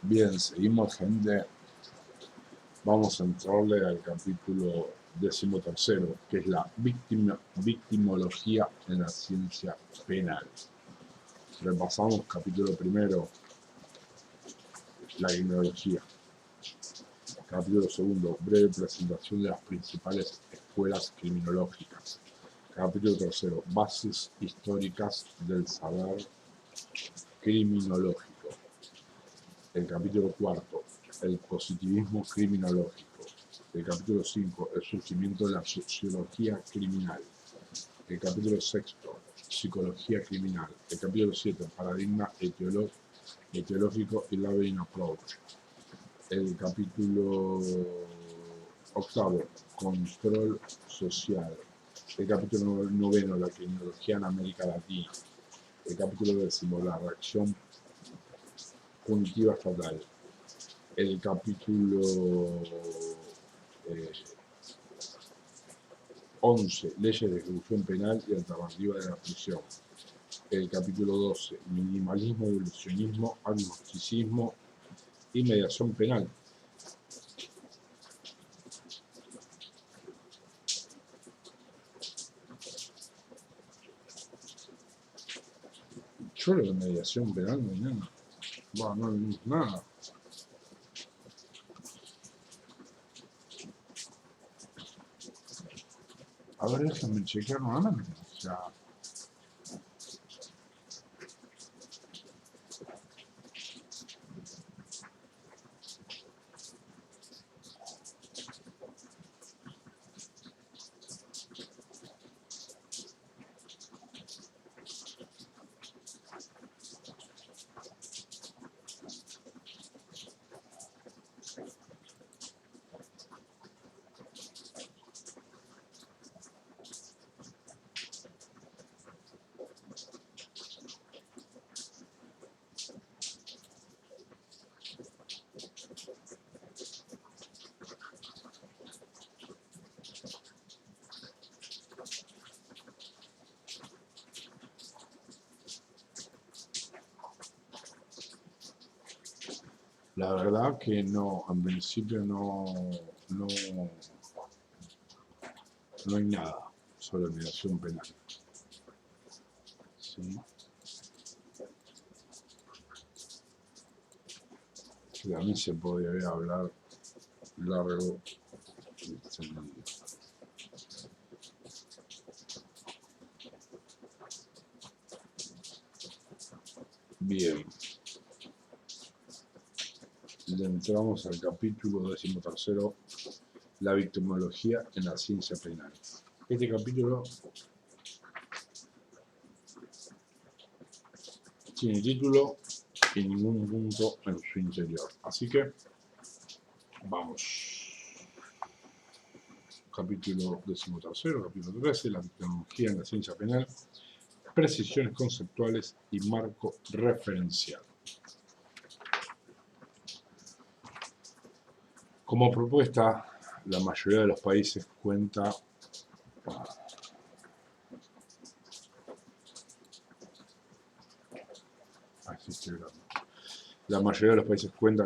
Bien, seguimos, gente. Vamos a entrarle al capítulo 13, que es la victimología en la ciencia penal. Repasamos capítulo primero, la criminología. Capítulo segundo, breve presentación de las principales escuelas criminológicas. Capítulo tercero, bases históricas del saber criminológico. El capítulo cuarto, el positivismo criminológico. El capítulo 5, el surgimiento de la sociología criminal. El capítulo 6, psicología criminal. El capítulo 7, paradigma etiológico y labeling approach. El capítulo 8, control social. El capítulo 9, la criminología en América Latina. El capítulo 10, la reacción punitiva estatal. El capítulo 11, leyes de ejecución penal y alternativa de la prisión. El capítulo 12, minimalismo, evolucionismo, agnosticismo y mediación penal. Yo lo de mediación penal no hay nada. Bueno, no hay nada. A ver, déjenme chequear nuevamente. O sea, la verdad que no, en principio no hay nada sobre mediación penal. ¿Sí? Que a mí se podría hablar largo y extendido. Bien. Le entramos al capítulo 13, la victimología en la ciencia penal. Este capítulo tiene título y ningún punto en su interior. Así que vamos. Capítulo 13, capítulo 13, la victimología en la ciencia penal, precisiones conceptuales y marco referencial. Como propuesta, la mayoría de los países cuenta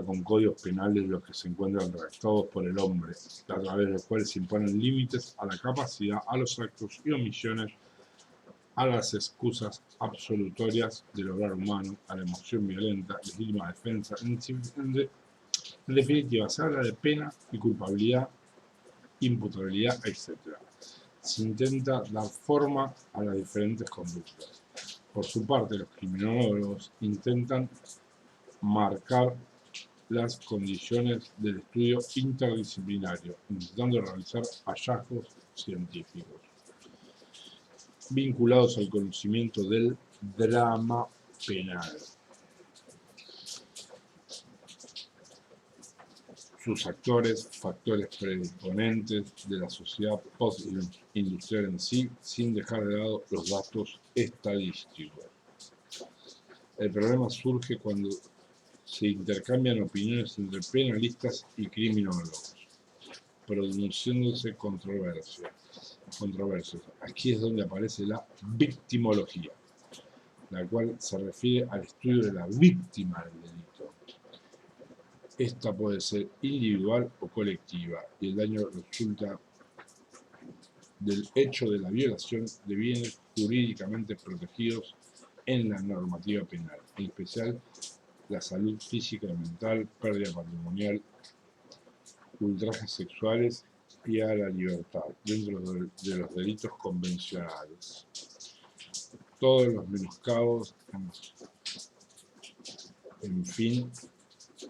con códigos penales los que se encuentran redactados por el hombre, a través de los cuales se imponen límites a la capacidad, a los actos y omisiones, a las excusas absolutorias del obrar humano, a la emoción violenta, legítima defensa. En definitiva, se habla de pena y culpabilidad, imputabilidad, etc. Se intenta dar forma a las diferentes conductas. Por su parte, los criminólogos intentan marcar las condiciones del estudio interdisciplinario, intentando realizar hallazgos científicos vinculados al conocimiento del drama penal. Sus actores, factores predisponentes de la sociedad postindustrial en sí, sin dejar de lado los datos estadísticos. El problema surge cuando se intercambian opiniones entre penalistas y criminólogos, produciéndose controversias. Aquí es donde aparece la victimología, la cual se refiere al estudio de la víctima del delito. Esta puede ser individual o colectiva, y el daño resulta del hecho de la violación de bienes jurídicamente protegidos en la normativa penal, en especial la salud física y mental, pérdida patrimonial, ultrajes sexuales y a la libertad, dentro de los delitos convencionales. Todos los menoscabos, en fin,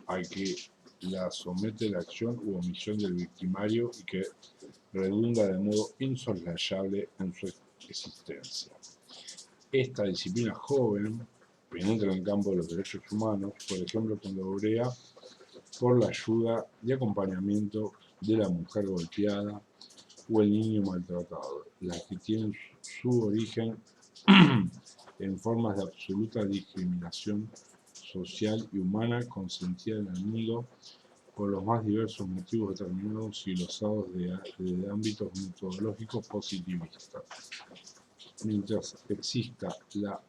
a que la somete la acción u omisión del victimario y que redunda de modo insoslayable en su existencia. Esta disciplina joven penetra en el campo de los derechos humanos, por ejemplo, cuando obrea por la ayuda y acompañamiento de la mujer golpeada o el niño maltratado, las que tienen su origen en formas de absoluta discriminación social y humana consentida en el mundo por los más diversos motivos determinados y losados de ámbitos metodológicos positivistas. Mientras exista la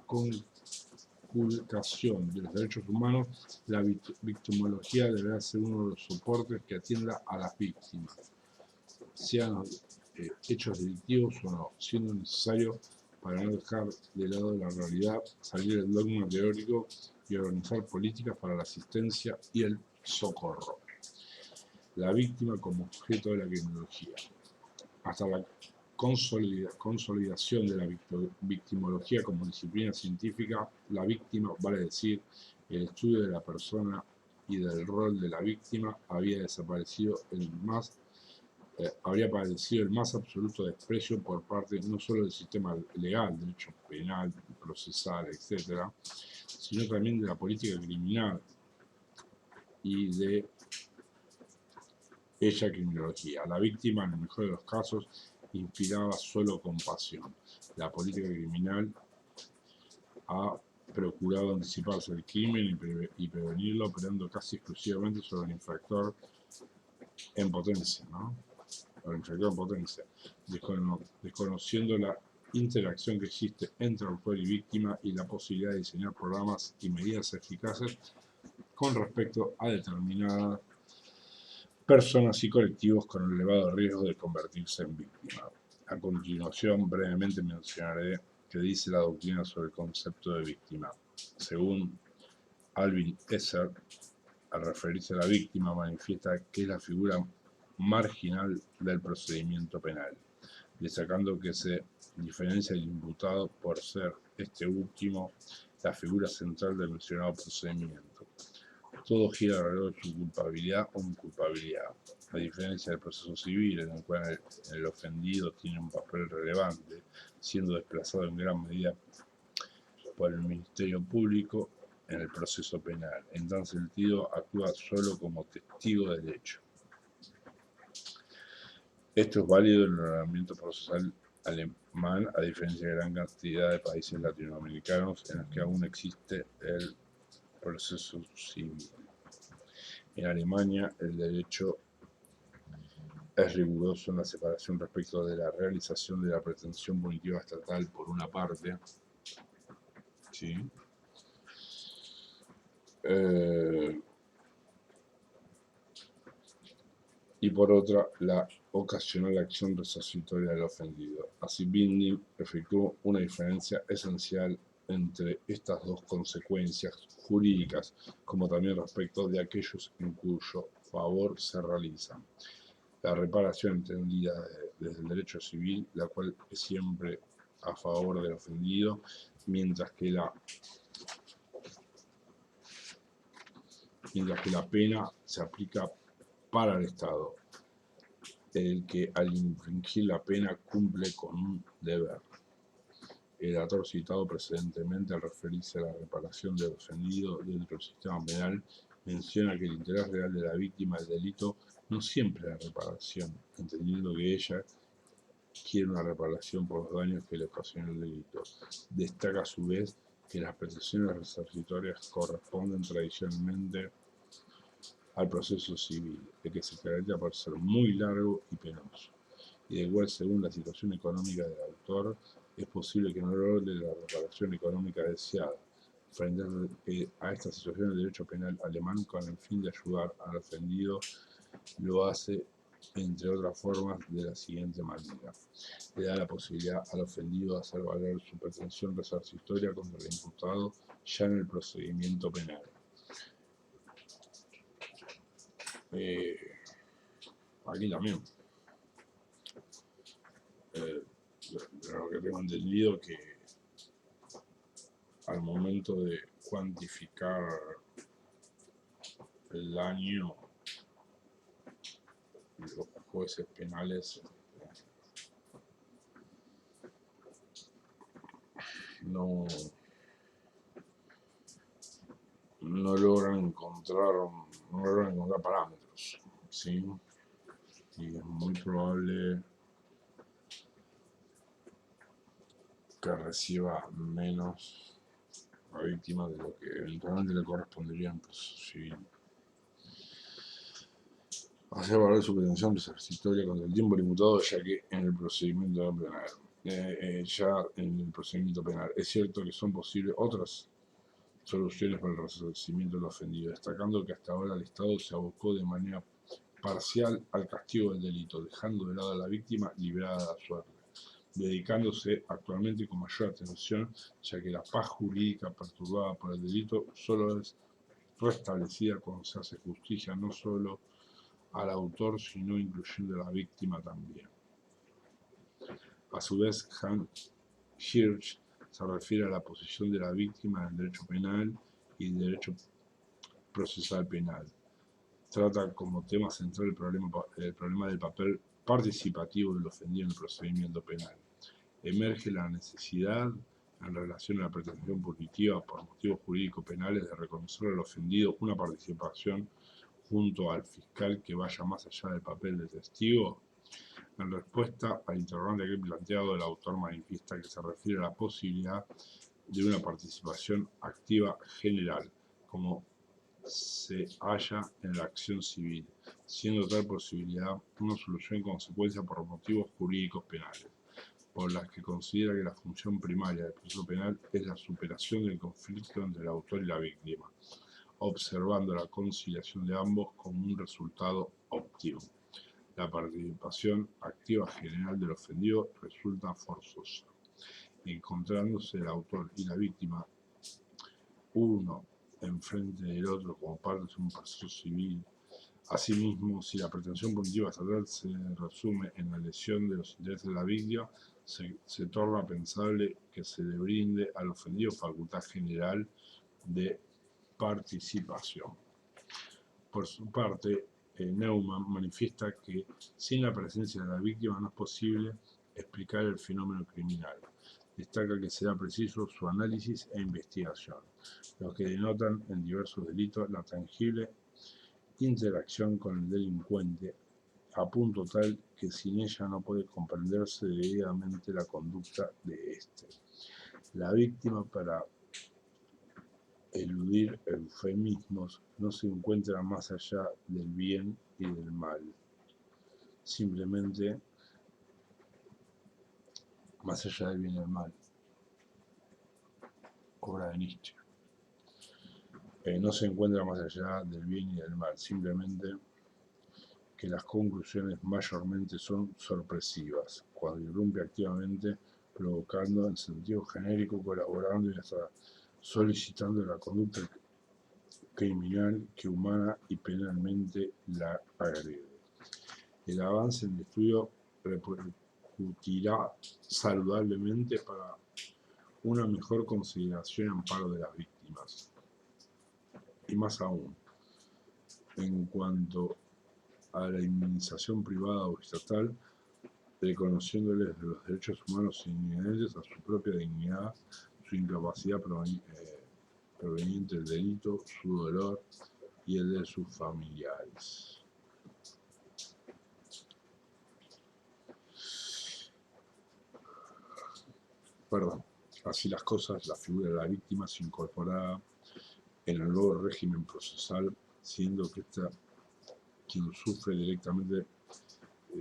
conculcación de los derechos humanos, la victimología deberá ser uno de los soportes que atienda a las víctimas, sean hechos delictivos o no, siendo necesario para no dejar de lado la realidad, salir del dogma teórico y organizar políticas para la asistencia y el socorro. La víctima como objeto de la criminología. Hasta la consolidación de la victimología como disciplina científica, la víctima, vale decir, el estudio de la persona y del rol de la víctima, habría padecido el más absoluto desprecio por parte no solo del sistema legal, derecho penal, procesal, etc., sino también de la política criminal y de ella criminología. La víctima, en el mejor de los casos, inspiraba solo compasión. La política criminal ha procurado anticiparse al crimen y prevenirlo, operando casi exclusivamente sobre el infractor en potencia, ¿no? El infractor en potencia, desconociendo la interacción que existe entre autor y víctima y la posibilidad de diseñar programas y medidas eficaces con respecto a determinadas personas y colectivos con elevado riesgo de convertirse en víctimas. A continuación, brevemente mencionaré qué dice la doctrina sobre el concepto de víctima. Según Alvin Esser, al referirse a la víctima, manifiesta que es la figura marginal del procedimiento penal, destacando que se diferencia del imputado por ser este último la figura central del mencionado procedimiento. Todo gira alrededor de su culpabilidad o inculpabilidad, a diferencia del proceso civil, en el cual el ofendido tiene un papel relevante, siendo desplazado en gran medida por el Ministerio Público en el proceso penal. En tal sentido, actúa solo como testigo del hecho. Esto es válido en el ordenamiento procesal alemán, a diferencia de gran cantidad de países latinoamericanos en los que aún existe el proceso civil. En Alemania, el derecho es riguroso en la separación respecto de la realización de la pretensión punitiva estatal por una parte, ¿sí? Y por otra, la ocasional acción resarcitoria del ofendido. Así, Binding efectuó una diferencia esencial entre estas dos consecuencias jurídicas, como también respecto de aquellos en cuyo favor se realizan. La reparación entendida desde el derecho civil, la cual es siempre a favor del ofendido, mientras que la pena se aplica para el Estado, el que al infringir la pena cumple con un deber. El autor citado precedentemente, al referirse a la reparación del ofendido dentro del sistema penal, menciona que el interés real de la víctima del delito no siempre es la reparación, entendiendo que ella quiere una reparación por los daños que le ocasionó el delito. Destaca a su vez que las prestaciones resarcitorias corresponden tradicionalmente al proceso civil, de que se caracteriza por ser muy largo y penoso, y de igual según la situación económica del autor, es posible que no logre la reparación económica deseada. Frente a esta situación, el derecho penal alemán, con el fin de ayudar al ofendido, lo hace, entre otras formas, de la siguiente manera. Le da la posibilidad al ofendido de hacer valer su pretensión resarcitoria contra el imputado ya en el procedimiento penal. Aquí también, lo que tengo entendido, que al momento de cuantificar el daño, los jueces penales no logran encontrar parámetros, ¿sí? Y es muy probable que reciba menos la víctima de lo que eventualmente le correspondería en proceso civil. Hacer valer su pretensión resarcitoria contra el tiempo limitado, ya que en el procedimiento penal. Es cierto que son posibles otras soluciones para el resarcimiento del ofendido, destacando que hasta ahora el Estado se abocó de manera parcial al castigo del delito, dejando de lado a la víctima librada de la suerte, dedicándose actualmente con mayor atención, ya que la paz jurídica perturbada por el delito solo es restablecida cuando se hace justicia no solo al autor, sino incluyendo a la víctima también. A su vez, Hans Hirsch se refiere a la posición de la víctima en el derecho penal y el derecho procesal penal. Trata como tema central el problema del papel participativo del ofendido en el procedimiento penal. Emerge la necesidad, en relación a la pretensión punitiva por motivos jurídicos penales, de reconocer al ofendido una participación junto al fiscal que vaya más allá del papel de testigo. En respuesta al interrogante que he planteado, el autor manifiesta que se refiere a la posibilidad de una participación activa general, como se halla en la acción civil, siendo tal posibilidad una solución en consecuencia por motivos jurídicos penales, por las que considera que la función primaria del proceso penal es la superación del conflicto entre el autor y la víctima, observando la conciliación de ambos como un resultado óptimo. La participación activa general del ofendido resulta forzosa, encontrándose el autor y la víctima uno enfrente del otro como parte de un proceso civil. Asimismo, si la pretensión punitiva estatal se resume en la lesión de los intereses de la víctima, se torna pensable que se le brinde al ofendido facultad general de participación. Por su parte, Neumann manifiesta que sin la presencia de la víctima no es posible explicar el fenómeno criminal. Destaca que será preciso su análisis e investigación, lo que denotan en diversos delitos la tangible interacción con el delincuente, a punto tal que sin ella no puede comprenderse debidamente la conducta de éste. La víctima, para eludir eufemismos, no se encuentra más allá del bien y del mal, simplemente más allá del bien y del mal. Obra de Nietzsche. No se encuentra más allá del bien y del mal, simplemente que las conclusiones mayormente son sorpresivas, cuando irrumpe activamente, provocando en sentido genérico, colaborando y hasta solicitando la conducta criminal que humana y penalmente la agrede. El avance en el estudio repercutirá saludablemente para una mejor consideración y amparo de las víctimas. Y más aún, en cuanto a la inmunización privada o estatal, reconociéndoles los derechos humanos inherentes a su propia dignidad, su incapacidad proveniente del delito, su dolor y el de sus familiares. Así las cosas, la figura de la víctima se incorporará en el nuevo régimen procesal, siendo que esta quien sufre directamente,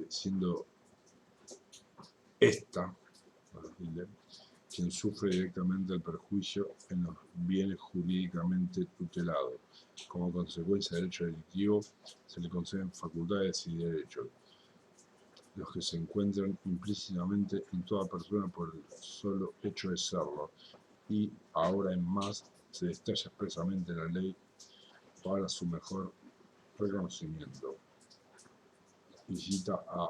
siendo esta quien sufre directamente el perjuicio en los bienes jurídicamente tutelados. Como consecuencia del hecho delictivo, se le conceden facultades y derechos, los que se encuentran implícitamente en toda persona por el solo hecho de serlo, y ahora en más se detalla expresamente en la ley para su mejor reconocimiento. Visita a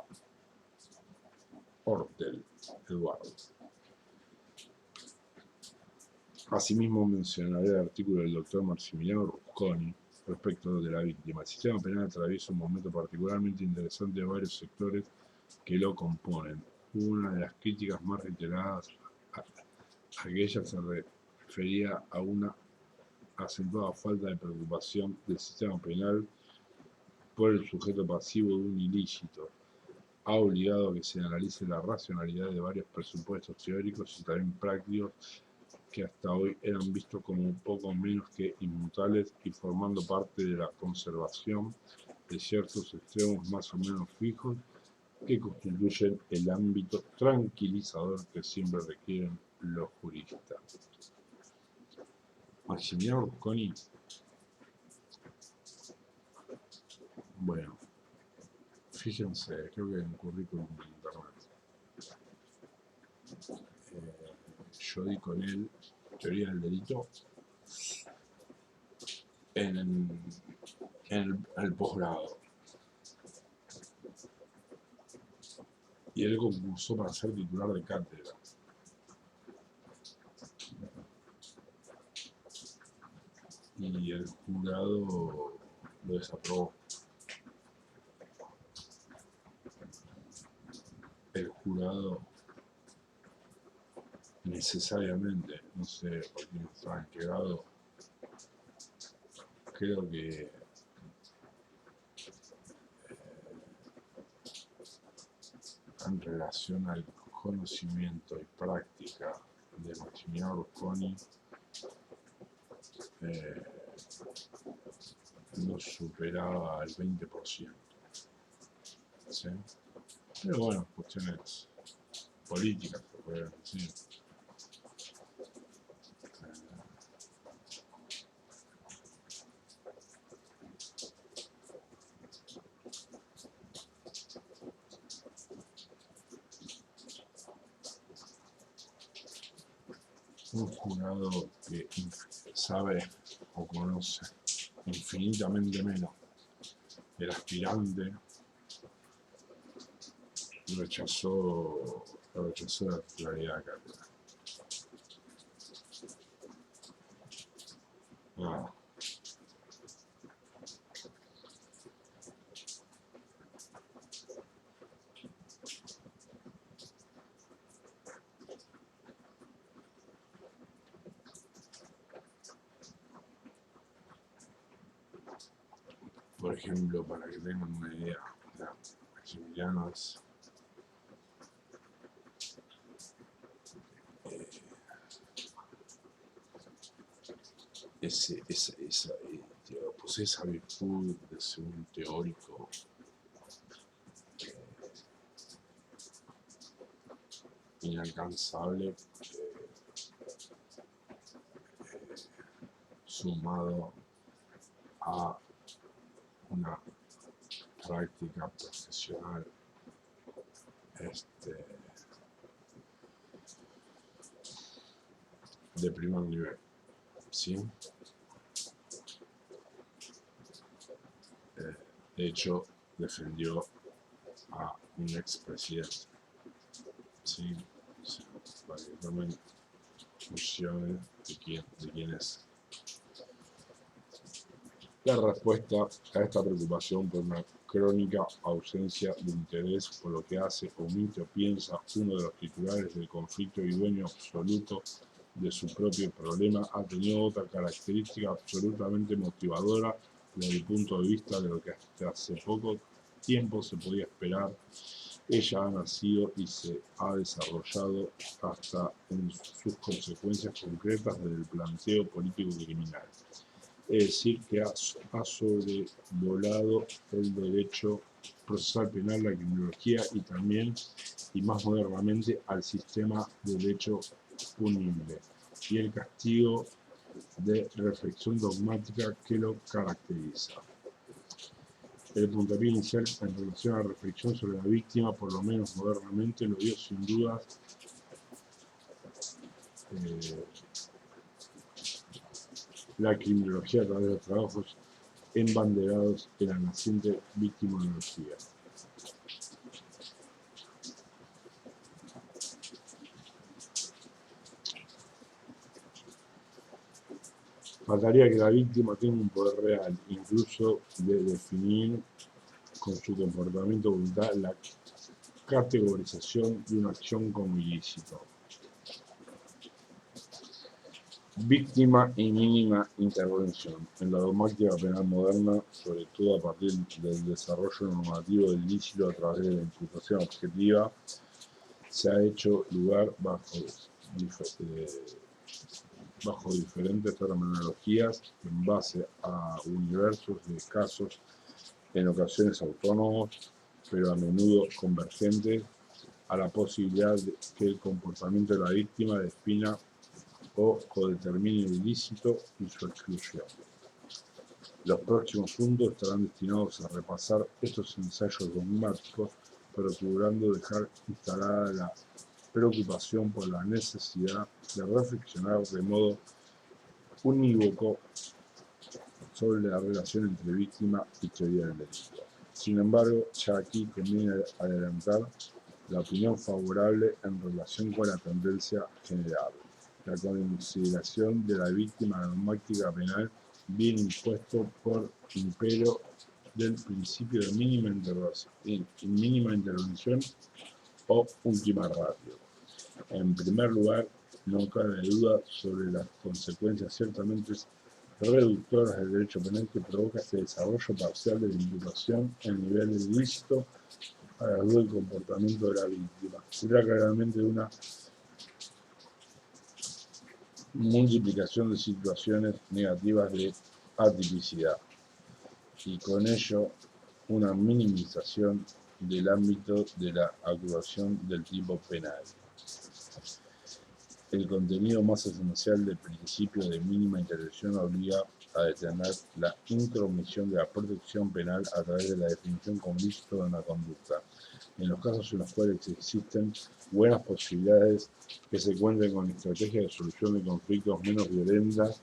Hortel, Eduardo. Asimismo, mencionaré el artículo del doctor Maximiliano Rusconi respecto de la víctima. El sistema penal atraviesa un momento particularmente interesante de varios sectores que lo componen. Una de las críticas más reiteradas a aquella se refería a una acentuada falta de preocupación del sistema penal por el sujeto pasivo de un ilícito. Ha obligado a que se analice la racionalidad de varios presupuestos teóricos y también prácticos que hasta hoy eran vistos como poco menos que inmutables y formando parte de la conservación de ciertos extremos más o menos fijos que constituyen el ámbito tranquilizador que siempre requieren los juristas. Maximiliano Rusconi, bueno, fíjense, creo que en un currículum de internet. Yo di con él teoría del delito en el posgrado. Y él concursó para ser titular de cátedra. Y el jurado lo desaprobó. El jurado necesariamente, no sé por qué no estaba quedado, creo que en relación al conocimiento y práctica de Maximiliano Rusconi, no superaba el 20%. ¿Sí? Pero bueno, cuestiones políticas, se puede decir. Un jurado que sabe o conoce infinitamente menos el aspirante rechazó la titularidad de cátedra. Ah. Por ejemplo, para que tengan una idea, Maximiliano es posee esa virtud de ser un teórico inalcanzable, sumado a una práctica profesional de primer nivel, ¿sí? De hecho, defendió a un expresidente, ¿sí? O sea, para que tomen funciones de quién es. La respuesta a esta preocupación por una crónica ausencia de interés por lo que hace, omite o piensa uno de los titulares del conflicto y dueño absoluto de su propio problema, ha tenido otra característica absolutamente motivadora desde el punto de vista de lo que hasta hace poco tiempo se podía esperar. Ella ha nacido y se ha desarrollado hasta en sus consecuencias concretas del planteo político criminal. Es decir, que ha sobrevolado el derecho procesal penal, la criminología y también, y más modernamente, al sistema de derecho punible y el castigo de reflexión dogmática que lo caracteriza. El puntapié inicial en relación a la reflexión sobre la víctima, por lo menos modernamente, lo dio sin dudas la criminología a través de los trabajos embanderados en la naciente victimología. Faltaría que la víctima tenga un poder real, incluso de definir con su comportamiento o voluntad la categorización de una acción como ilícito. Víctima y mínima intervención. En la dogmática penal moderna, sobre todo a partir del desarrollo normativo del ilícito a través de la imputación objetiva, se ha hecho lugar bajo diferentes terminologías en base a universos de casos, en ocasiones autónomos, pero a menudo convergentes, a la posibilidad de que el comportamiento de la víctima defina o codetermine el ilícito y su exclusión. Los próximos puntos estarán destinados a repasar estos ensayos dogmáticos, procurando dejar instalada la preocupación por la necesidad de reflexionar de modo unívoco sobre la relación entre víctima y teoría del delito. Sin embargo, ya aquí conviene adelantar la opinión favorable en relación con la tendencia general. La consideración de la víctima en la dogmática penal viene impuesto por impero del principio de mínima intervención o última ratio. En primer lugar, no cabe duda sobre las consecuencias ciertamente reductoras del derecho penal que provoca este desarrollo parcial de la imputación en nivel de ilícito a la luz del comportamiento de la víctima. Se trata claramente de una multiplicación de situaciones negativas de atipicidad y con ello una minimización del ámbito de la actuación del tipo penal. El contenido más esencial del principio de mínima intervención obliga a detener la intromisión de la protección penal a través de la definición como ilícito de una conducta. En los casos en los cuales existen buenas posibilidades que se cuenten con estrategias de solución de conflictos menos violentas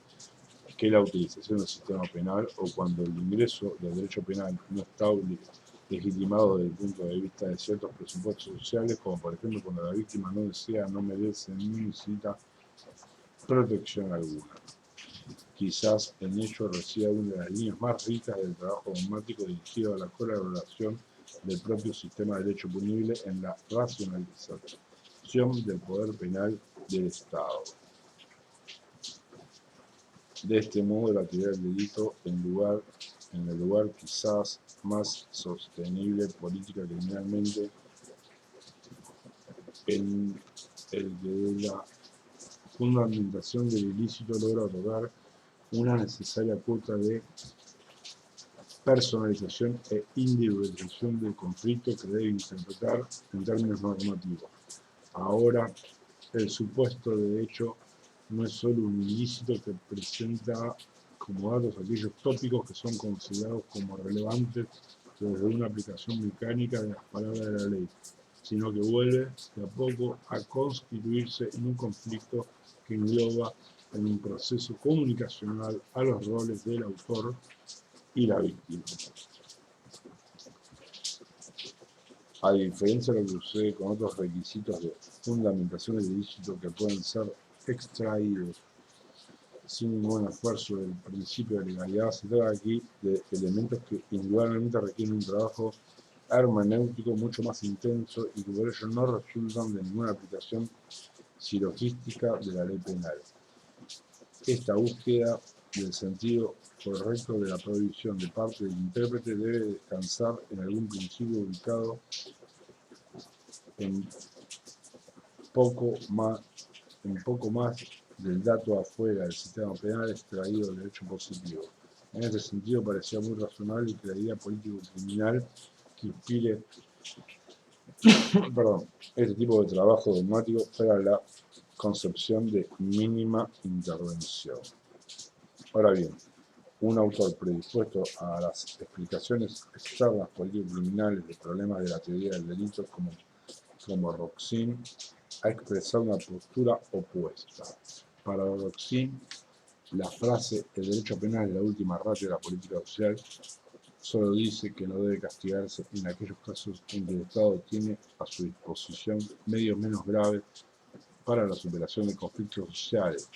que la utilización del sistema penal o cuando el ingreso del derecho penal no está legitimado desde el punto de vista de ciertos presupuestos sociales, como por ejemplo cuando la víctima no desea, no merece ni necesita protección alguna. Quizás en ello resida una de las líneas más ricas del trabajo dogmático dirigido a la colaboración del propio sistema de derecho punible en la racionalización del poder penal del Estado. De este modo, la actividad del delito en el lugar quizás más sostenible política criminalmente, en el que la fundamentación del ilícito logra otorgar una necesaria cuota de personalización e individualización del conflicto que debe interpretar en términos normativos. Ahora, el supuesto de hecho no es solo un ilícito que presenta como datos aquellos tópicos que son considerados como relevantes desde una aplicación mecánica de las palabras de la ley, sino que vuelve de a poco a constituirse en un conflicto que engloba en un proceso comunicacional a los roles del autor y la víctima. A diferencia de lo que sucede con otros requisitos de fundamentación del ilícito que pueden ser extraídos sin ningún esfuerzo del principio de legalidad, se trata aquí de elementos que indudablemente requieren un trabajo hermenéutico mucho más intenso y que por ello no resultan de ninguna aplicación silogística de la ley penal. Esta búsqueda del sentido correcto de la prohibición de parte del intérprete debe descansar en algún principio ubicado en poco más del dato afuera del sistema penal extraído del derecho positivo. En este sentido, parecía muy razonable que la idea político-criminal que inspire este tipo de trabajo dogmático fuera la concepción de mínima intervención. Ahora bien, un autor predispuesto a las explicaciones externas político-criminales de problemas de la teoría del delito como Roxin, ha expresado una postura opuesta. Para Roxin, la frase «el derecho penal es la última ratio de la política social» solo dice que no debe castigarse en aquellos casos en que el Estado tiene a su disposición medios menos graves para la superación de conflictos sociales,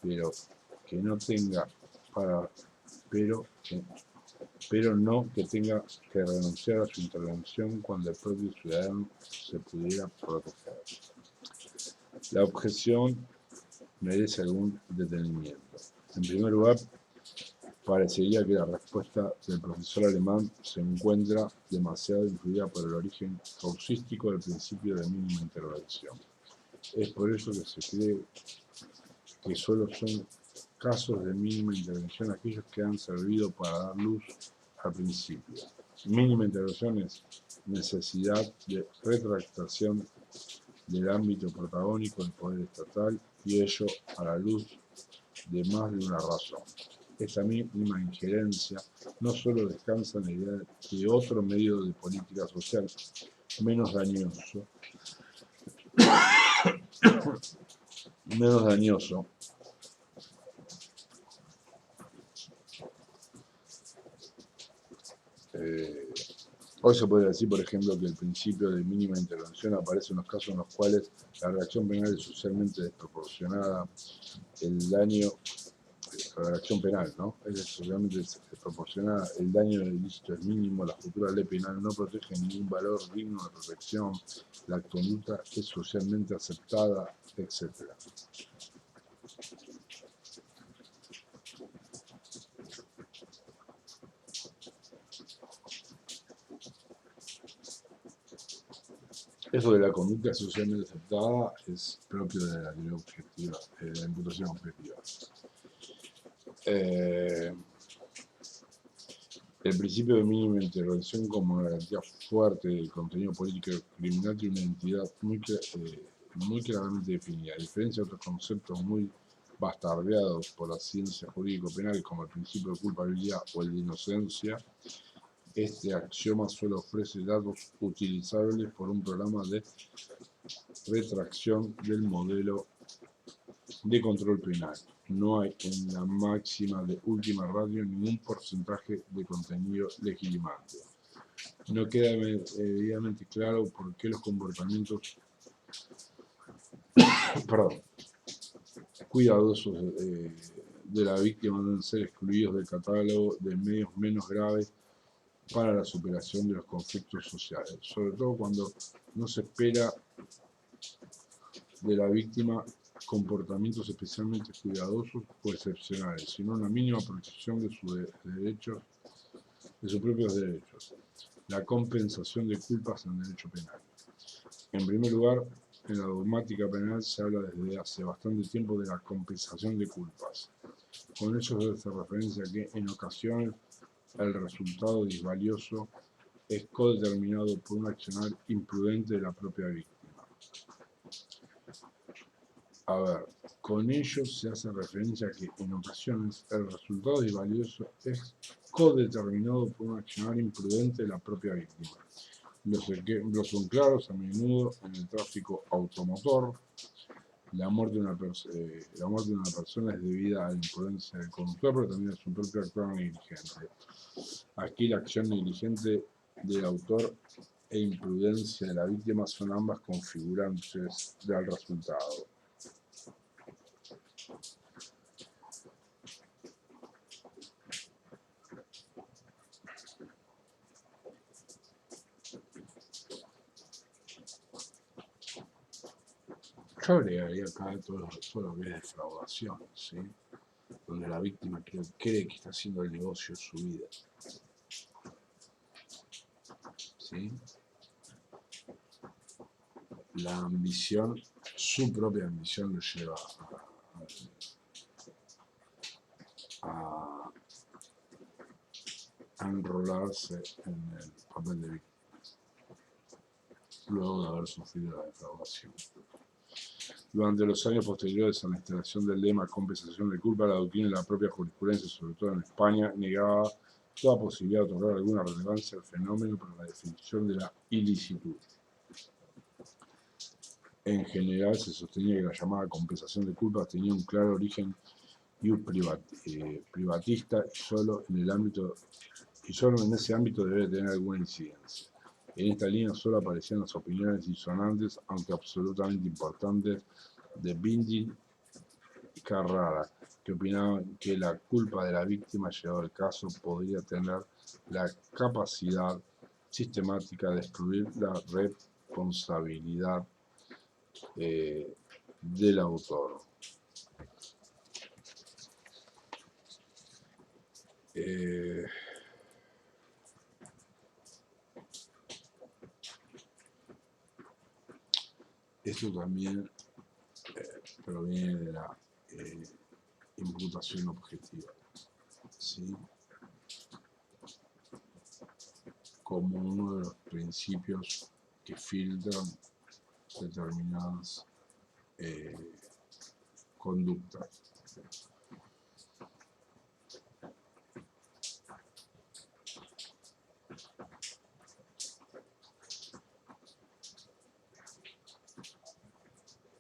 pero que no tenga pero no que tenga que renunciar a su intervención cuando el propio ciudadano se pudiera proteger. La objeción merece algún detenimiento. En primer lugar, parecería que la respuesta del profesor alemán se encuentra demasiado influida por el origen causístico del principio de mínima intervención. Es por eso que se cree que solo son casos de mínima intervención aquellos que han servido para dar luz al principio. Mínima intervención es necesidad de retractación del ámbito protagónico del poder estatal y ello a la luz de más de una razón. Esta mínima injerencia no solo descansa en la idea de otro medio de política social menos dañoso, hoy se podría decir, por ejemplo, que el principio de mínima intervención aparece en los casos en los cuales la reacción penal es socialmente desproporcionada, la reacción penal, ¿no? Es socialmente desproporcionada, el daño del ilícito es mínimo, la futura ley penal no protege ningún valor digno de protección, la conducta es socialmente aceptada, etc. Eso de la conducta socialmente aceptada es propio de la teoría objetiva, de la imputación objetiva. El principio de mínima intervención como garantía fuerte del contenido político criminal tiene una entidad muy claramente definida. A diferencia de otros conceptos muy bastardeados por la ciencia jurídico-penal como el principio de culpabilidad o el de inocencia, este axioma solo ofrece datos utilizables por un programa de retracción del modelo de control penal. No hay en la máxima de última ratio ningún porcentaje de contenido legitimante. No queda debidamente claro por qué los comportamientos cuidadosos de la víctima deben ser excluidos del catálogo de medios menos graves para la superación de los conflictos sociales, sobre todo cuando no se espera de la víctima comportamientos especialmente cuidadosos o excepcionales, sino una mínima protección de sus derechos, de sus propios derechos. La compensación de culpas en derecho penal. En primer lugar, en la dogmática penal se habla desde hace bastante tiempo de la compensación de culpas. Con ello se hace referencia a que en ocasiones el resultado disvalioso es codeterminado por un accionar imprudente de la propia víctima. A ver, con ello se hace referencia a que en ocasiones el resultado disvalioso es codeterminado por un accionar imprudente de la propia víctima. Los ejemplos son claros a menudo en el tráfico automotor. La muerte de una persona es debida a la imprudencia del conductor, pero también a su propio actuar negligente. Aquí la acción negligente del autor e imprudencia de la víctima son ambas configurantes del resultado. Yo agregaría acá todo lo que es defraudación, ¿sí? Donde la víctima cree que está haciendo el negocio de su vida, ¿sí? La ambición, su propia ambición lo lleva a enrolarse en el papel de víctima, luego de haber sufrido la defraudación. Durante los años posteriores a la instalación del lema compensación de culpa, la doctrina y la propia jurisprudencia, sobre todo en España, negaba toda posibilidad de otorgar alguna relevancia al fenómeno para la definición de la ilicitud. En general, se sostenía que la llamada compensación de culpas tenía un claro origen privatista y solo en ese ámbito debe tener alguna incidencia. En esta línea solo aparecían las opiniones disonantes, aunque absolutamente importantes, de Binding y Carrara, que opinaban que la culpa de la víctima, llegado el caso, podría tener la capacidad sistemática de excluir la responsabilidad del autor. Esto también proviene de la imputación objetiva, ¿sí? Como uno de los principios que filtran determinadas conductas.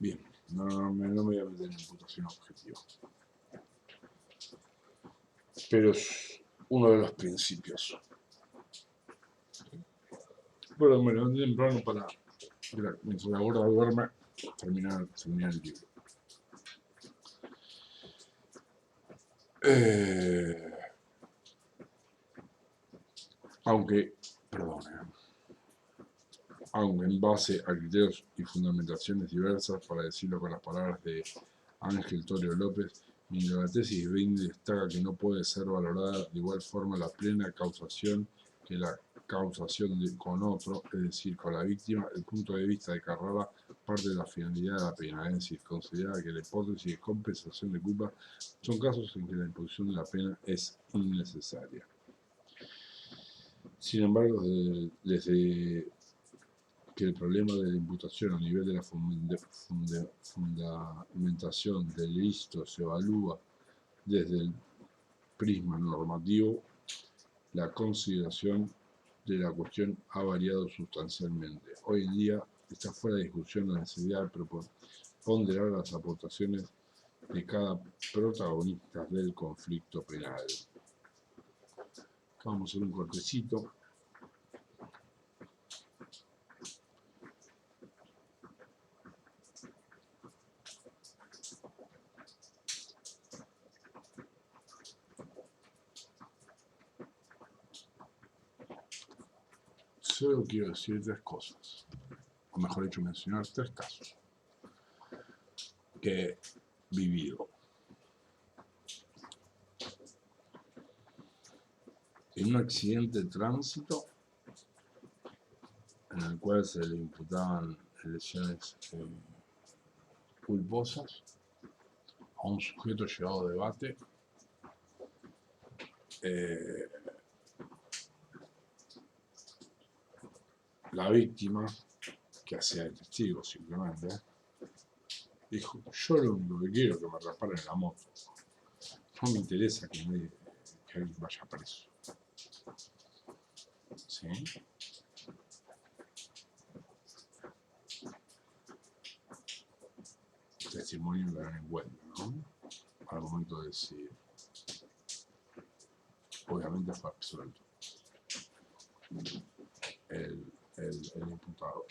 Bien, no me voy a meter en imputación objetiva, pero es uno de los principios. Bueno, me levanté temprano para, mientras la gorda duerme, terminar el libro. Aunque en base a criterios y fundamentaciones diversas, para decirlo con las palabras de Ángel Torio López, mientras la tesis Binding destaca que no puede ser valorada de igual forma la plena causación que la causación con otro, es decir, con la víctima. El punto de vista de Carrara parte de la finalidad de la pena, es decir, considera que la hipótesis de compensación de culpa son casos en que la imposición de la pena es innecesaria. Sin embargo, desde que el problema de la imputación a nivel de la fundamentación del ilícito se evalúa desde el prisma normativo, la consideración de la cuestión ha variado sustancialmente. Hoy en día está fuera de discusión la necesidad de ponderar las aportaciones de cada protagonista del conflicto penal. Vamos a hacer un cortecito. Solo quiero decir tres cosas, o mejor dicho, mencionar tres casos que he vivido. En un accidente de tránsito en el cual se le imputaban lesiones culposas a un sujeto llevado a debate, la víctima, que hacía de testigo simplemente, dijo: yo lo único que quiero es que me reparen la moto, no me interesa que alguien vaya preso. ¿Sí? Testimonio que dan en cuenta, ¿no? Al momento de decidir. Obviamente fue absuelto el imputado.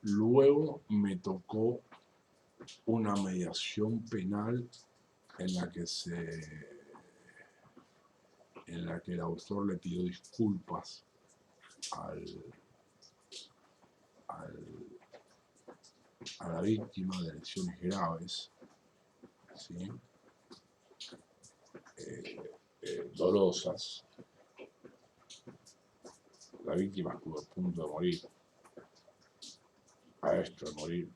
Luego me tocó una mediación penal en la que el autor le pidió disculpas a la víctima de lesiones graves, ¿sí? Dolorosas. La víctima estuvo a punto de morir, a esto de morir,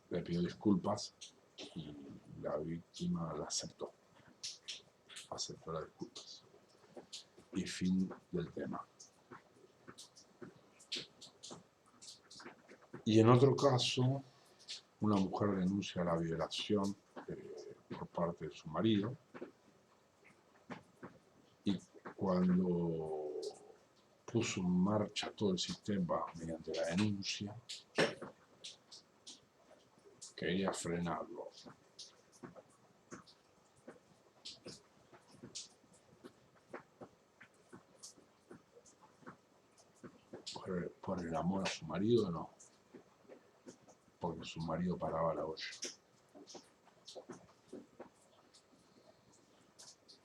le pidió disculpas y la víctima la aceptó las disculpas. Y fin del tema. Y en otro caso, una mujer denuncia la violación por parte de su marido, y cuando puso en marcha todo el sistema mediante la denuncia, quería frenarlo. Por el amor a su marido, no, porque su marido paraba la olla.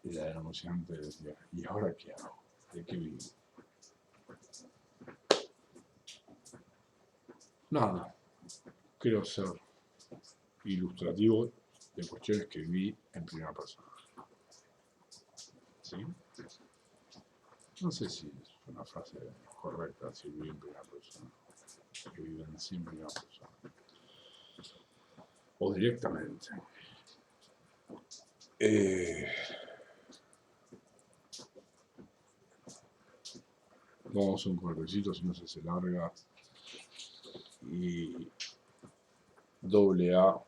Y la denunciante decía, ¿y ahora qué hago? ¿De qué vivo? Nada, quiero ser ilustrativo de cuestiones que vi en primera persona. ¿Sí? No sé si es una frase correcta, si viví en primera persona, que viven sin primera persona. O directamente. Vamos a un cortecito, si no se hace larga. Y AA.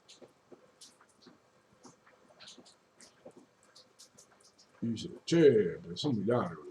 Y dice, che, pero son muy largos.